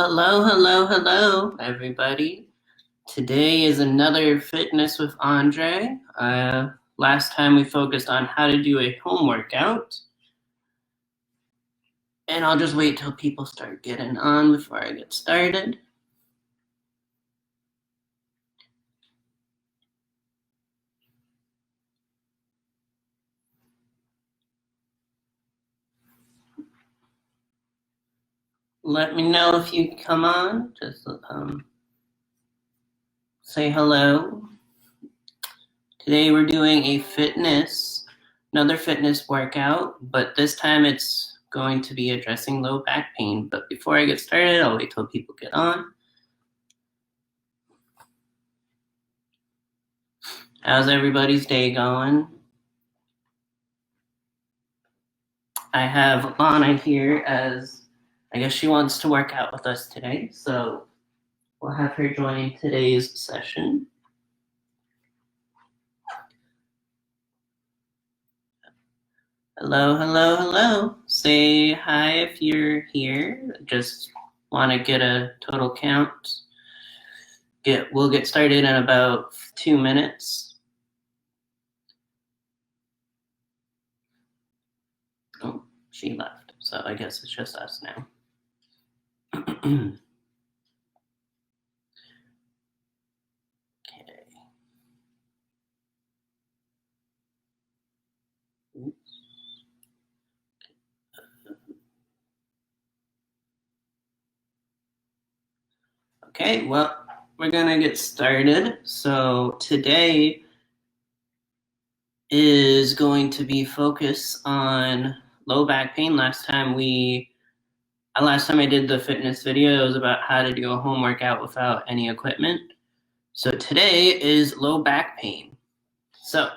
Hello, hello, hello, everybody. Today is another Fitness with Andre. Last time we focused on how to do a home workout. And I'll just wait till people start getting on before I get started. Let me know if you come on. Just say hello. Today we're doing another fitness workout, but this time it's going to be addressing low back pain. But before I get started, I'll wait till people get on. How's everybody's day going? I have Lana here as, I guess she wants to work out with us today, so we'll have her join today's session. Hello, hello, hello. Say hi if you're here. Just want to get a total count. We'll get started in about 2 minutes. Oh, she left, so I guess it's just us now. Okay, well, we're gonna get started. So today is going to be focused on low back pain. Last time I did the fitness video, it was about how to do a home workout without any equipment. So today is low back pain. So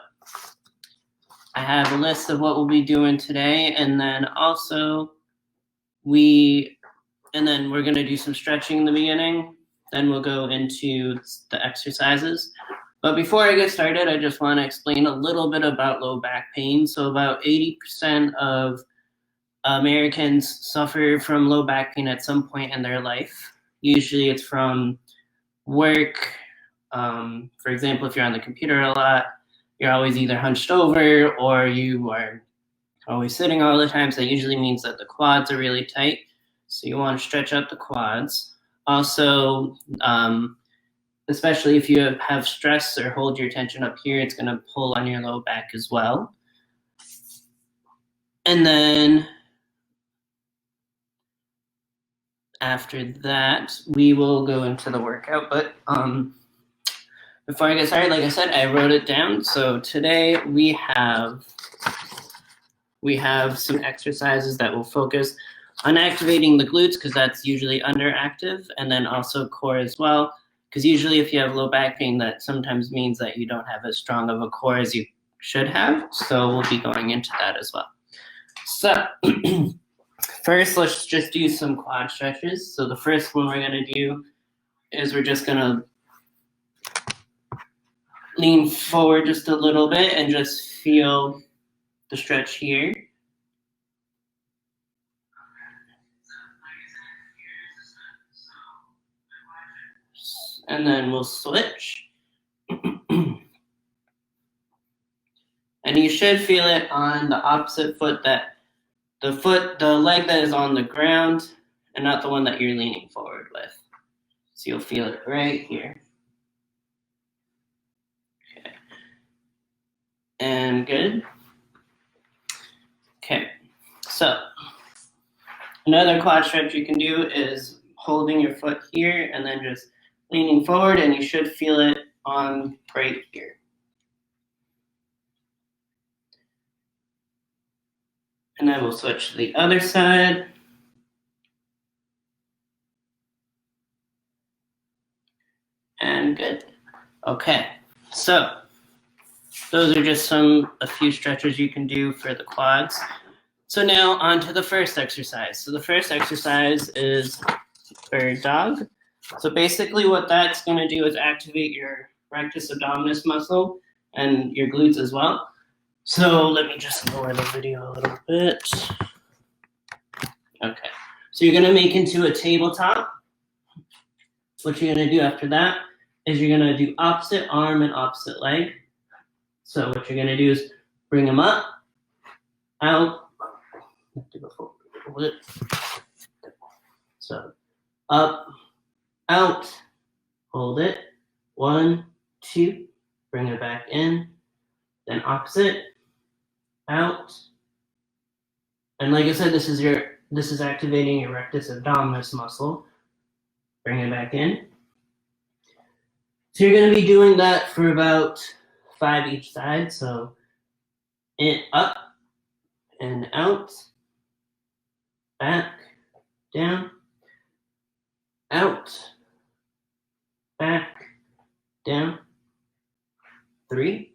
I have a list of what we'll be doing today, and then also we're gonna do some stretching in the beginning. Then we'll go into the exercises. But before I get started, I just want to explain a little bit about low back pain. So about 80% of Americans suffer from low back pain at some point in their life. Usually it's from work. For example, if you're on the computer a lot, you're always either hunched over or you are always sitting all the time. So that usually means that the quads are really tight. So you want to stretch out the quads. Also, especially if you have stress or hold your tension up here, it's going to pull on your low back as well. And then after that, we will go into the workout. But before I get started, like I said, I wrote it down. So today we have some exercises that will focus on activating the glutes, because that's usually underactive, and then also core as well, because usually if you have low back pain, that sometimes means that you don't have as strong of a core as you should have. So we'll be going into that as well. So first, let's just do some quad stretches. So the first one we're going to do is we're just going to lean forward just a little bit and just feel the stretch here. And then we'll switch. And you should feel it on the opposite foot, the leg that is on the ground and not the one that you're leaning forward with. So you'll feel it right here. Okay. And good. Okay. So another quad stretch you can do is holding your foot here and then just leaning forward, and you should feel it on right here. And then we'll switch to the other side. And good. Okay, so those are just a few stretches you can do for the quads. So now on to the first exercise. So the first exercise is for dog. So basically what that's going to do is activate your rectus abdominis muscle and your glutes as well. So let me just lower the video a little bit. Okay, so you're going to make into a tabletop. what you're gonna do after that is you're gonna do opposite arm and opposite leg. So what you're gonna do is bring them up, out, so up, out, hold it, 1, 2, bring it back in, then opposite, out, and like I said, this is activating your rectus abdominis muscle. Bring it back in. So you're going to be doing that for about 5 each side. So in, up and out, back, down, out, back, down. 3,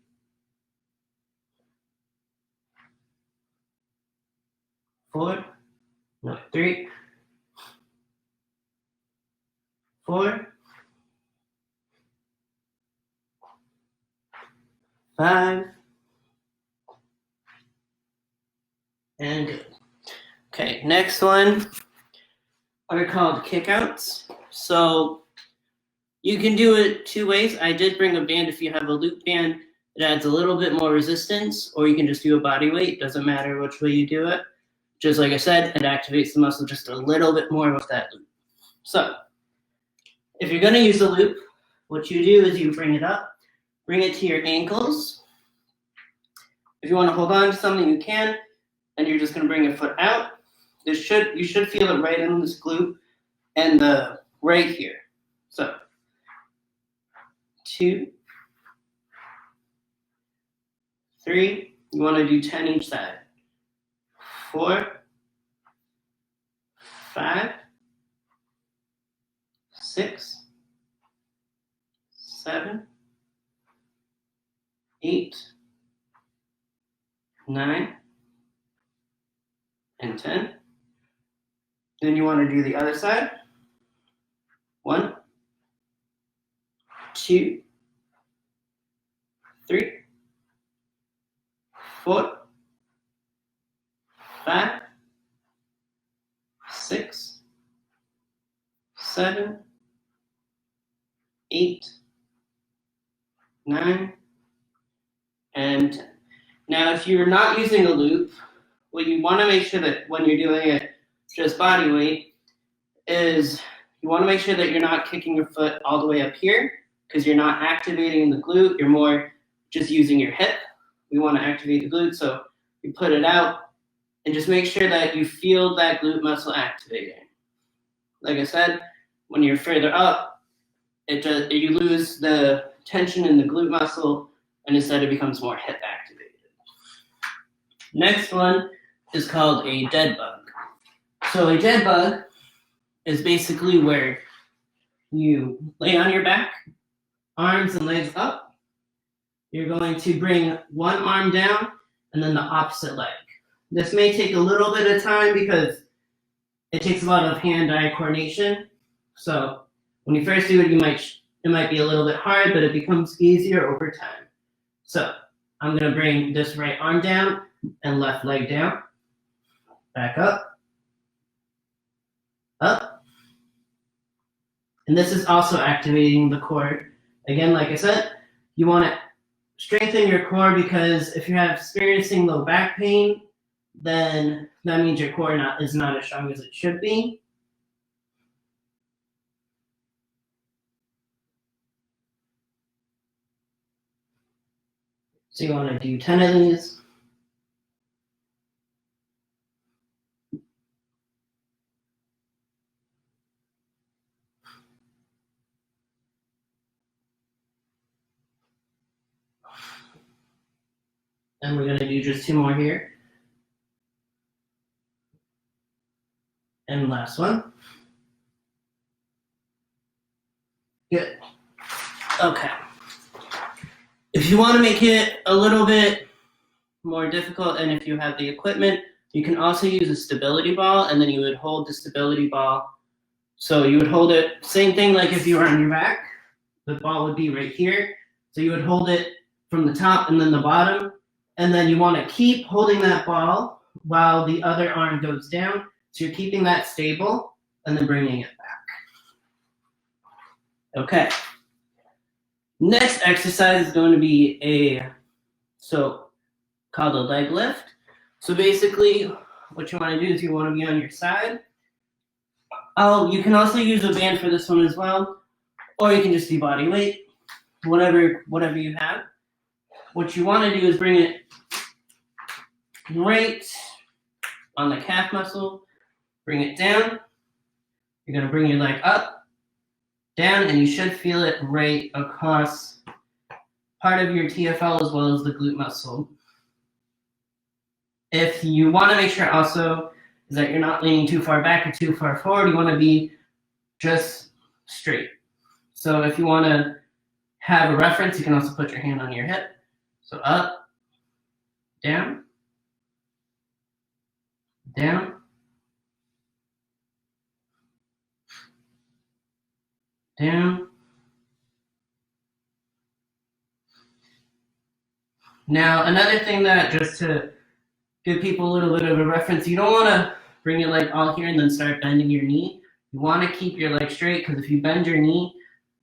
4, no, 3, 4, 5, and good. Okay, next one are called kickouts. So you can do it 2 ways. I did bring a band. If you have a loop band, it adds a little bit more resistance, or you can just do a body weight. Doesn't matter which way you do it. Just like I said, it activates the muscle just a little bit more with that loop. So if you're gonna use the loop, what you do is you bring it up, bring it to your ankles. If you wanna hold on to something, you can, and you're just gonna bring your foot out. You should feel it right in this glute and the right here. So 2, 3, you wanna do 10 each side. 4, 5, 6, 7, 8, 9, and 10. Then you want to do the other side. 1, 2, 3, 4, 5, 6, 7, 8, 9, and 10. Now, if you're not using a loop, what you want to make sure that when you're doing it just body weight is you want to make sure that you're not kicking your foot all the way up here because you're not activating the glute. You're more just using your hip. We want to activate the glute, so you put it out and just make sure that you feel that glute muscle activating. Like I said, when you're further up, you lose the tension in the glute muscle, and instead it becomes more hip activated. Next one is called a dead bug. So a dead bug is basically where you lay on your back, arms and legs up. You're going to bring one arm down and then the opposite leg. This may take a little bit of time because it takes a lot of hand-eye coordination. So when you first do it, it might be a little bit hard, but it becomes easier over time. So I'm going to bring this right arm down and left leg down. Back up. Up. And this is also activating the core. Again, like I said, you want to strengthen your core because if you're experiencing low back pain, then that means your core is not as strong as it should be. So you want to do 10 of these. And we're going to do just 2 more here. And last one. Good. Okay. If you want to make it a little bit more difficult, and if you have the equipment, you can also use a stability ball, and then you would hold the stability ball. So you would hold it, same thing like if you were on your back, the ball would be right here. So you would hold it from the top and then the bottom, and then you want to keep holding that ball while the other arm goes down. So you're keeping that stable and then bringing it back. Okay. Next exercise is going to be called a leg lift. So basically, what you want to do is you want to be on your side. Oh, you can also use a band for this one as well, or you can just do body weight, whatever you have. What you want to do is bring it right on the calf muscle, bring it down. You're going to bring your leg up, down, and you should feel it right across part of your TFL as well as the glute muscle. If you want to make sure also is that you're not leaning too far back or too far forward, you want to be just straight. So if you want to have a reference, you can also put your hand on your hip. So up, down, down, down. Now, another thing that just to give people a little bit of a reference, you don't want to bring your leg all here and then start bending your knee. You want to keep your leg straight because if you bend your knee,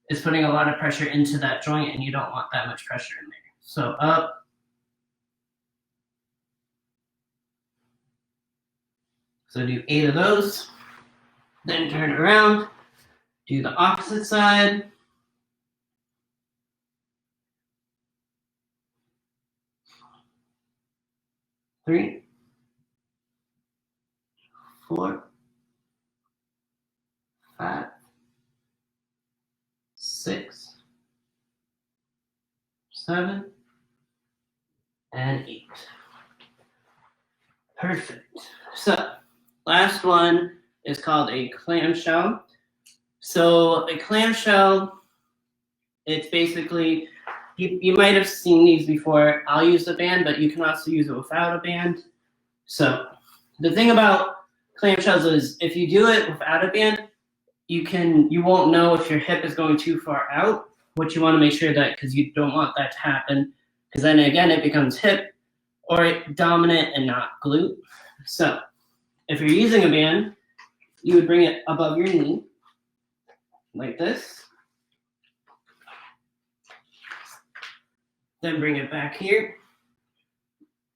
it's putting a lot of pressure into that joint and you don't want that much pressure in there. So up. So do 8 of those. Then turn around. Do the opposite side. 3, 4, 5, 6, 7, and 8. Perfect. So, last one is called a clamshell. So, a clamshell, it's basically, you might have seen these before. I'll use the band, but you can also use it without a band. So, the thing about clamshells is if you do it without a band, you won't know if your hip is going too far out. What you want to make sure that, because you don't want that to happen, because then again it becomes hip or dominant and not glute. So if you're using a band, you would bring it above your knee like this. Then bring it back here.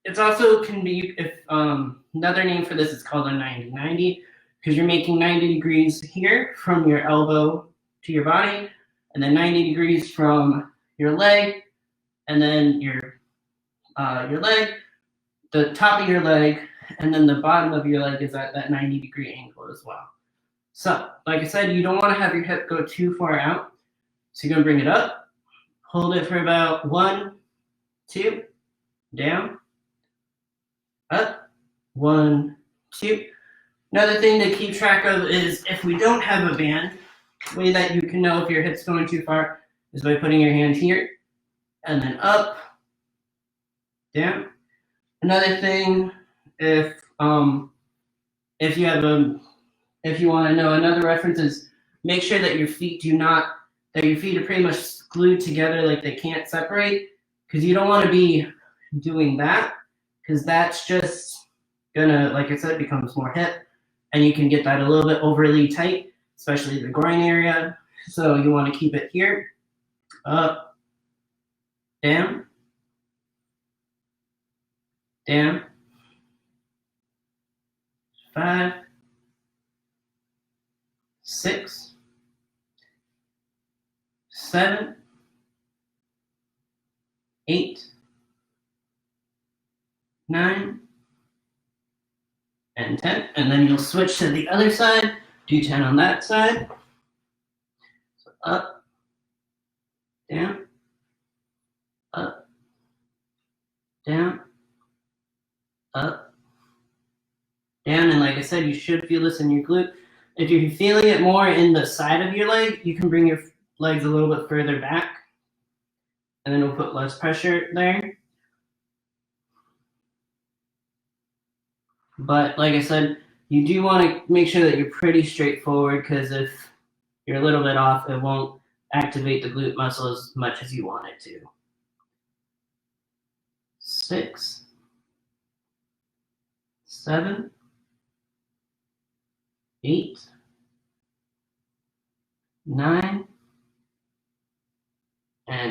It's also can be, if another name for this is called a 90-90, because you're making 90 degrees here from your elbow to your body, and then 90 degrees from your leg, and then your leg, the top of your leg, and then the bottom of your leg is at that 90-degree angle as well. So, like I said, you don't want to have your hip go too far out. So you're going to bring it up, hold it for about 1, 2, down, up, 1, 2. Another thing to keep track of is if we don't have a band, the way that you can know if your hip's going too far is by putting your hand here and then up, down. Another thing, if you want to know another reference is make sure that your feet are pretty much glued together, like they can't separate, because you don't want to be doing that, because that's just gonna, like I said, becomes more hip, and you can get that a little bit overly tight, especially the groin area. So you want to keep it here, up, down, down, 5, 6, 7, 8, 9, and 10. And then you'll switch to the other side, do 10 on that side. So up, down, up, down, up, down. And like I said, you should feel this in your glute. If you're feeling it more in the side of your leg, you can bring your legs a little bit further back, and then it'll put less pressure there. But like I said, you do want to make sure that you're pretty straightforward, because if you're a little bit off, it won't activate the glute muscle as much as you want it to. 6, 7, 8, 9,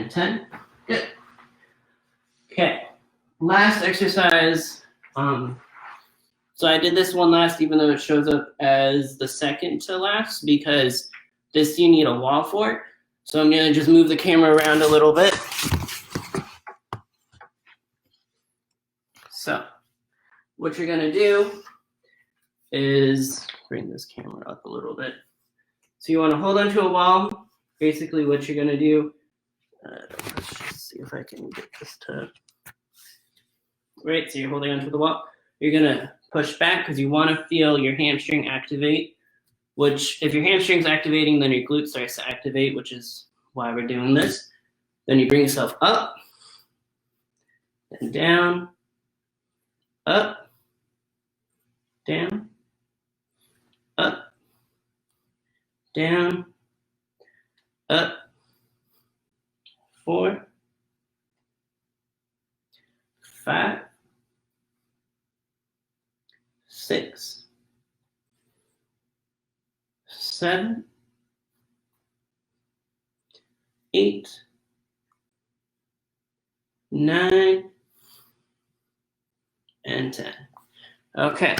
and 10. Good. Okay. Last exercise. So I did this one last, even though it shows up as the second to last, because this you need a wall for. So I'm gonna just move the camera around a little bit. So what you're gonna do is bring this camera up a little bit. So you wanna hold onto a wall. Basically what you're gonna do, let's just see if I can get this to, right, so you're holding onto the wall. You're gonna push back because you wanna feel your hamstring activate, which if your hamstring's activating, then your glute starts to activate, which is why we're doing this. Then you bring yourself up, and down, up, down, up, down, up, 4, 5, 6, 7, 8, 9, and 10. Okay.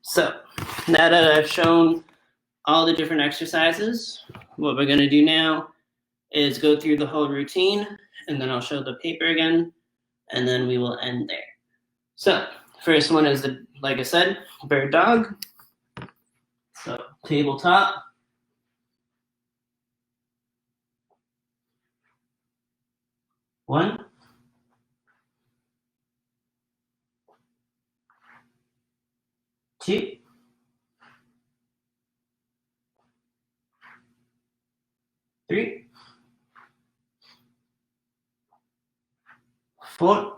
So now that I've shown all the different exercises, what we're going to do now is go through the whole routine, and then I'll show the paper again, and then we will end there. So first one is, like I said, bird dog. So tabletop. One, 2, 3, 4,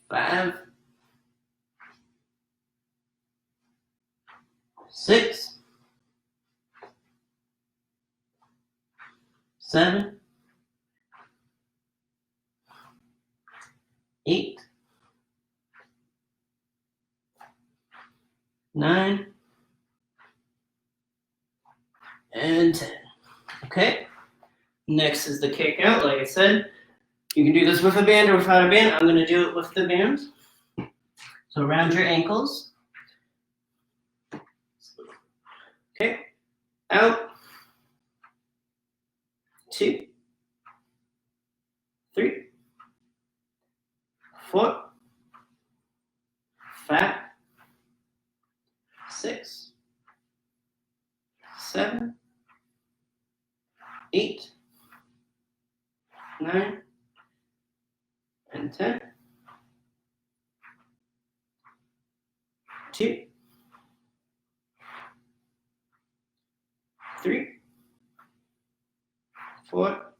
5, 6, 7, 8, 9, and 10. Okay. Next is the kick out. Like I said, you can do this with a band or without a band. I'm going to do it with the band. So around your ankles. Okay. Out. 2, 3, 4, 5, 6, 7, 8, 9, and 10. 2, 3, 4,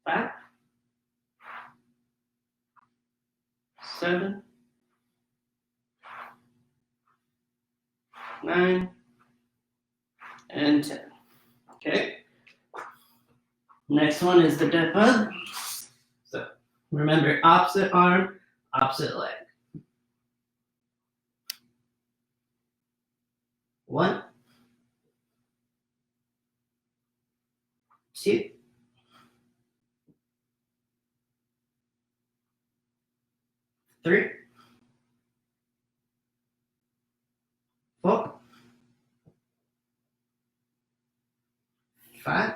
5, 7, 9, and 10. Okay. Next one is the dead bug. So remember, opposite arm, opposite leg. 1, 2, 3, 4, 5,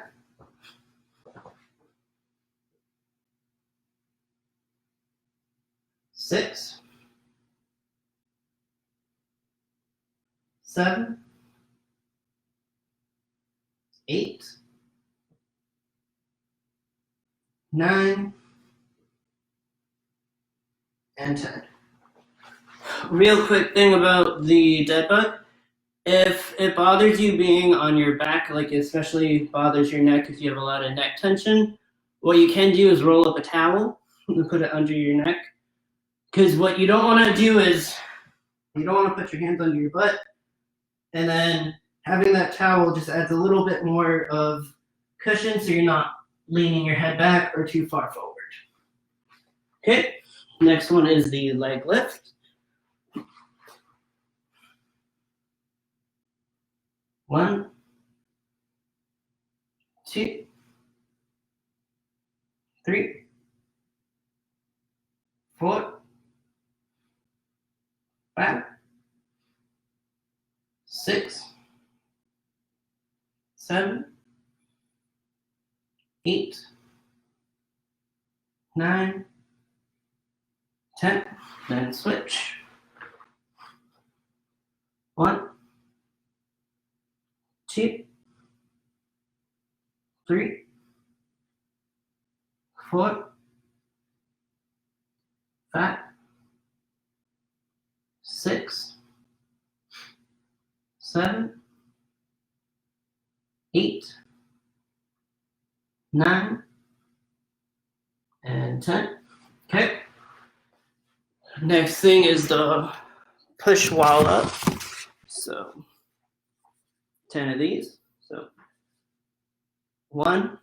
6, 7, 8, 9, and 10. Real quick thing about the dead bug. If it bothers you being on your back, like especially bothers your neck if you have a lot of neck tension, what you can do is roll up a towel and put it under your neck. Because what you don't want to do is, you don't want to put your hands under your butt, and then having that towel just adds a little bit more of cushion so you're not leaning your head back or too far forward. Okay, next one is the leg lift. 1, 2, 3, 4, 5, 6, 7, 8, 9, 10. Then switch. 1, 2, 3, 4, 5, 6, 7, 8, 9, and 10. Okay. Next thing is the push wall up. So 10 of these. So 1,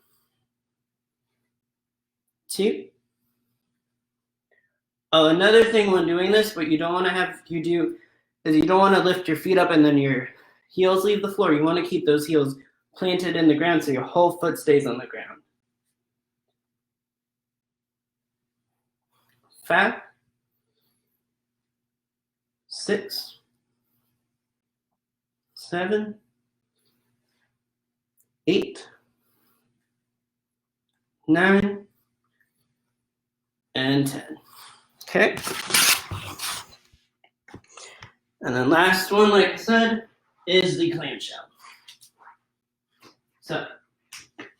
2. Oh, another thing when doing this, what you don't want to have you do is you don't want to lift your feet up and then your heels leave the floor. You want to keep those heels planted in the ground so your whole foot stays on the ground. 5, 6, 7, 8, 9, and 10. Okay. And then last one, like I said, is the clamshell. So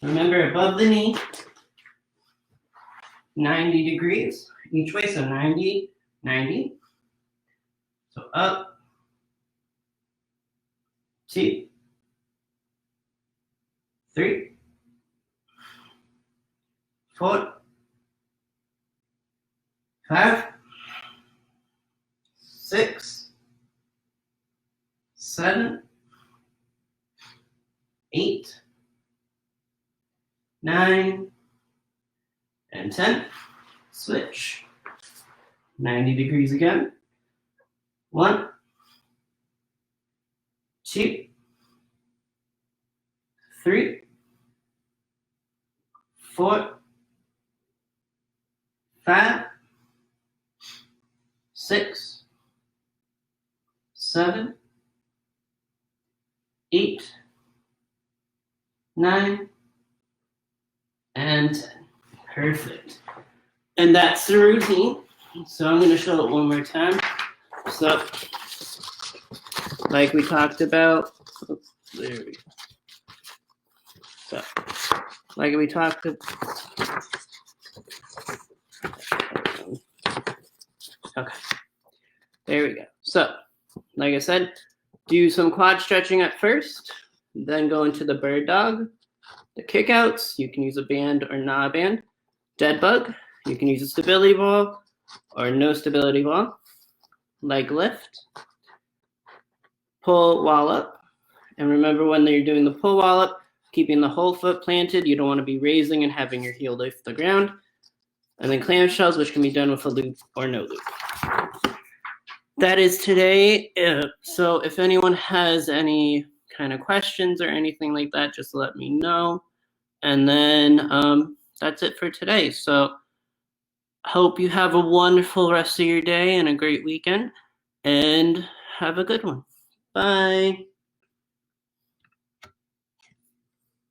remember, above the knee, 90 degrees each way, so 90, 90. So up, 2, 3, 4, 5, 6, 7, 8, 9, and 10. Switch. 90 degrees again. 1, 2, 3, 4, 5, 6, 7, 8, 9, and 10. Perfect. And that's the routine. So I'm going to show it one more time. So, like we talked about, there we go. So, like we talked about, okay, there we go. So, like I said, do some quad stretching at first, then go into the bird dog, the kickouts. You can use a band or not a band. Dead bug, you can use a stability ball or no stability ball. Leg lift, pull wall up, and remember when you're doing the pull wall up, keeping the whole foot planted. You don't want to be raising and having your heel lift the ground. And then clamshells, which can be done with a loop or no loop. That is today. So if anyone has any kind of questions or anything like that, just let me know. And then that's it for today. So hope you have a wonderful rest of your day and a great weekend. And have a good one. Bye.